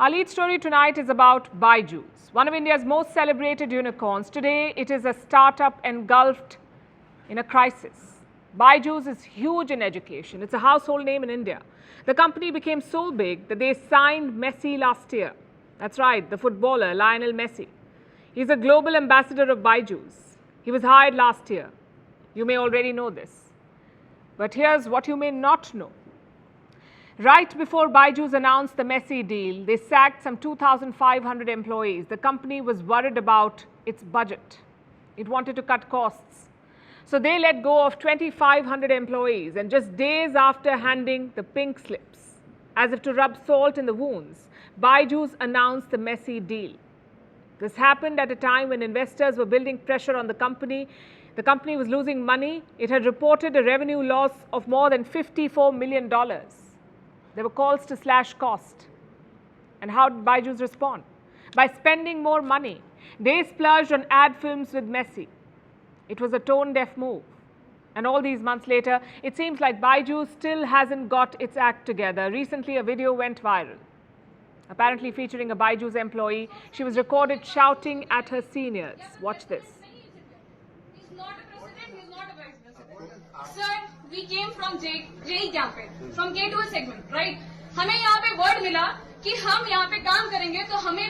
Our lead story tonight is about BYJU'S, one of India's most celebrated unicorns. Today, it is a startup engulfed in a crisis. BYJU'S is huge in education. It's a household name in India. The company became so big that they signed Messi last year. That's right, the footballer Lionel Messi. He's a global ambassador of BYJU'S. He was hired last year. You may already know this. But here's what you may not know. Right before BYJU'S announced the Messi deal, they sacked some 2,500 employees. The company was worried about its budget. It wanted to cut costs. So they let go of 2,500 employees, and just days after handing the pink slips, as if to rub salt in the wounds, BYJU'S announced the Messi deal. This happened at a time when investors were building pressure on the company. The company was losing money. It had reported a revenue loss of more than $54 million. There were calls to slash cost. And how did BYJU'S respond? By spending more money. They splurged on ad films with Messi. It was a tone-deaf move. And all these months later, it seems like BYJU'S still hasn't got its act together. Recently, a video went viral, apparently featuring a BYJU'S employee. She was recorded shouting at her seniors. Watch this. He's not a president, he's not a vice president. Sir, we came from JE campaign, from K2 segment, right? हमें यहाँ पे word मिला कि हम यहाँ पे काम करेंगे तो हमें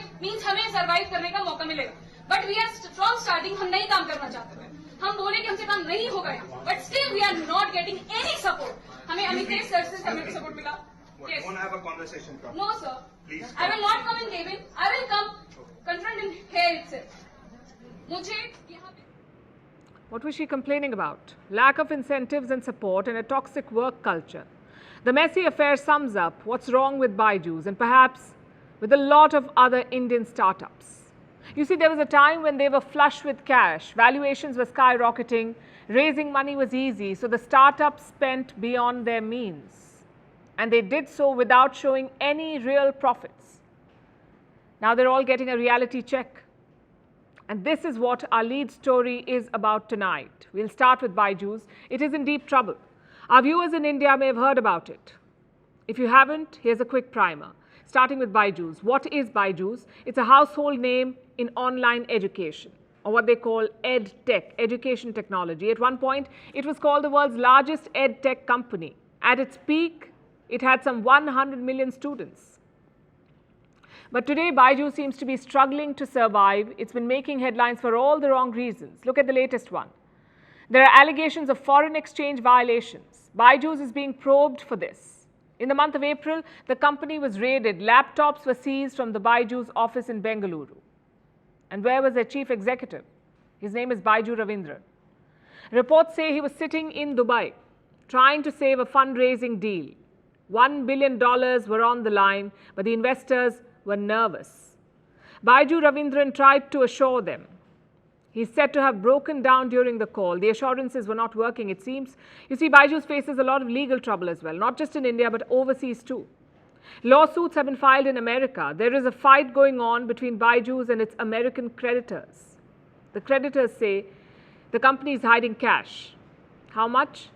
सरवाइव करने का मौका मिलेगा. But we are from starting हम नहीं काम करना चाहते थे. हम बोले कि हमसे काम नहीं होगा यहाँ. But still we are not getting any support. हमें अमितेश सर से कम्युनिटी सपोर्ट मिला. Yes. Want to have a conversation? Come. No, sir. Please. I will not come in cabin. I will come confront in here itself. मुझे यहाँ पे. What was she complaining about? Lack of incentives and support and a toxic work culture. The Messi affair sums up what's wrong with BYJU'S and perhaps with a lot of other Indian startups. You see, there was a time when they were flush with cash, valuations were skyrocketing, raising money was easy, so the startups spent beyond their means. And they did so without showing any real profits. Now they're all getting a reality check. And this is what our lead story is about tonight. We'll start with BYJU'S. It is in deep trouble. Our viewers in India may have heard about it. If you haven't, here's a quick primer. Starting with BYJU'S. What is BYJU'S? It's a household name in online education, or what they call ed tech, education technology. At one point, it was called the world's largest ed tech company. At its peak, it had some 100 million students. But today, BYJU'S seems to be struggling to survive. It's been making headlines for all the wrong reasons. Look at the latest one. There are allegations of foreign exchange violations. BYJU'S is being probed for this. In the month of April, the company was raided. Laptops were seized from the BYJU'S office in Bengaluru. And where was their chief executive? His name is Raveendran. Reports say he was sitting in Dubai, trying to save a fundraising deal. $1 billion were on the line, but the investors were nervous. Raveendran tried to assure them. He's said to have broken down during the call. The assurances were not working, it seems. You see, BYJU'S faces a lot of legal trouble as well, not just in India, but overseas too. Lawsuits have been filed in America. There is a fight going on between BYJU'S and its American creditors. The creditors say the company is hiding cash. How much?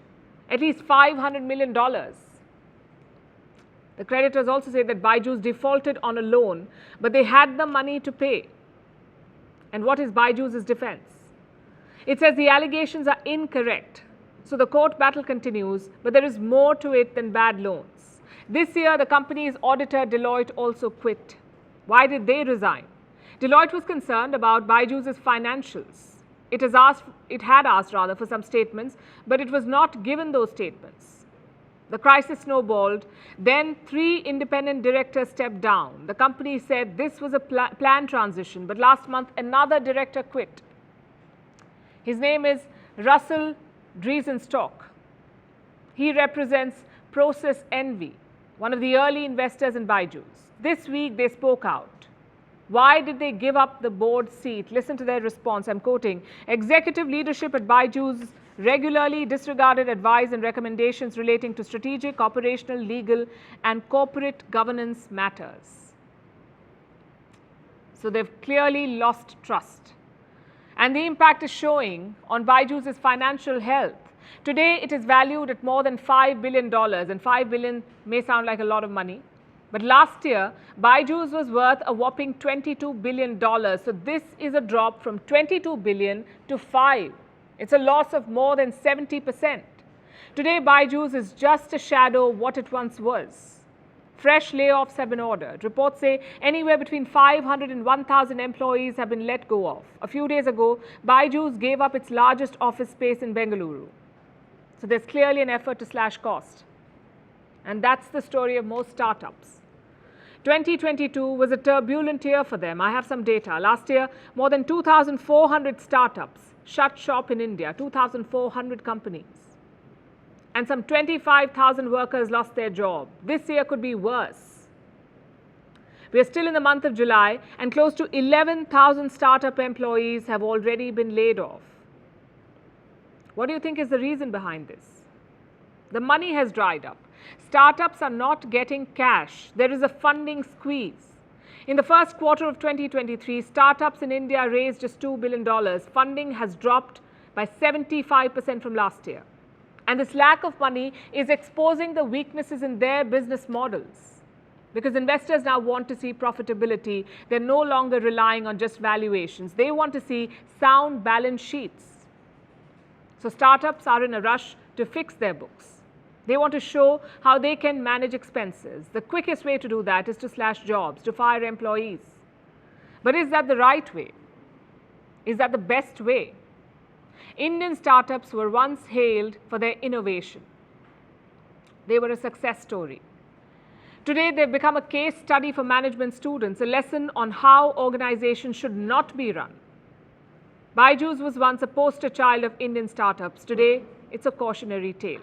At least $500 million. The creditors also say that BYJU'S defaulted on a loan, but they had the money to pay. And what is BYJU'S' defense? It says the allegations are incorrect. So the court battle continues, but there is more to it than bad loans. This year, the company's auditor, Deloitte, also quit. Why did they resign? Deloitte was concerned about BYJU'S' financials. It had asked for some statements, but it was not given those statements. The crisis snowballed. Then 3 independent directors stepped down. The company said this was a planned transition, but last month another director quit. His name is Russell Driesenstock. He represents Process Envy, one of the early investors in BYJU'S. This week they spoke out. Why did they give up the board seat? Listen to their response. I'm quoting, "Executive leadership at BYJU'S regularly disregarded advice and recommendations relating to strategic, operational, legal, and corporate governance matters." So they've clearly lost trust. And the impact is showing on BYJU'S financial health. Today, it is valued at more than $5 billion, and $5 billion may sound like a lot of money. But last year, BYJU'S was worth a whopping $22 billion. So this is a drop from $22 billion to 5. It's a loss of more than 70%. Today, BYJU'S is just a shadow of what it once was. Fresh layoffs have been ordered. Reports say anywhere between 500 and 1,000 employees have been let go of. A few days ago, BYJU'S gave up its largest office space in Bengaluru. So there's clearly an effort to slash cost. And that's the story of most startups. 2022 was a turbulent year for them. I have some data. Last year, more than 2,400 startups shut shop in India, 2,400 companies. And some 25,000 workers lost their job. This year could be worse. We are still in the month of July, and close to 11,000 startup employees have already been laid off. What do you think is the reason behind this? The money has dried up. Startups are not getting cash. There is a funding squeeze. In the first quarter of 2023, startups in India raised just $2 billion. Funding has dropped by 75% from last year. And this lack of money is exposing the weaknesses in their business models. Because investors now want to see profitability. They're no longer relying on just valuations. They want to see sound balance sheets. So startups are in a rush to fix their books. They want to show how they can manage expenses. The quickest way to do that is to slash jobs, to fire employees. But is that the right way? Is that the best way? Indian startups were once hailed for their innovation. They were a success story. Today, they've become a case study for management students, a lesson on how organizations should not be run. BYJU'S was once a poster child of Indian startups. Today, it's a cautionary tale.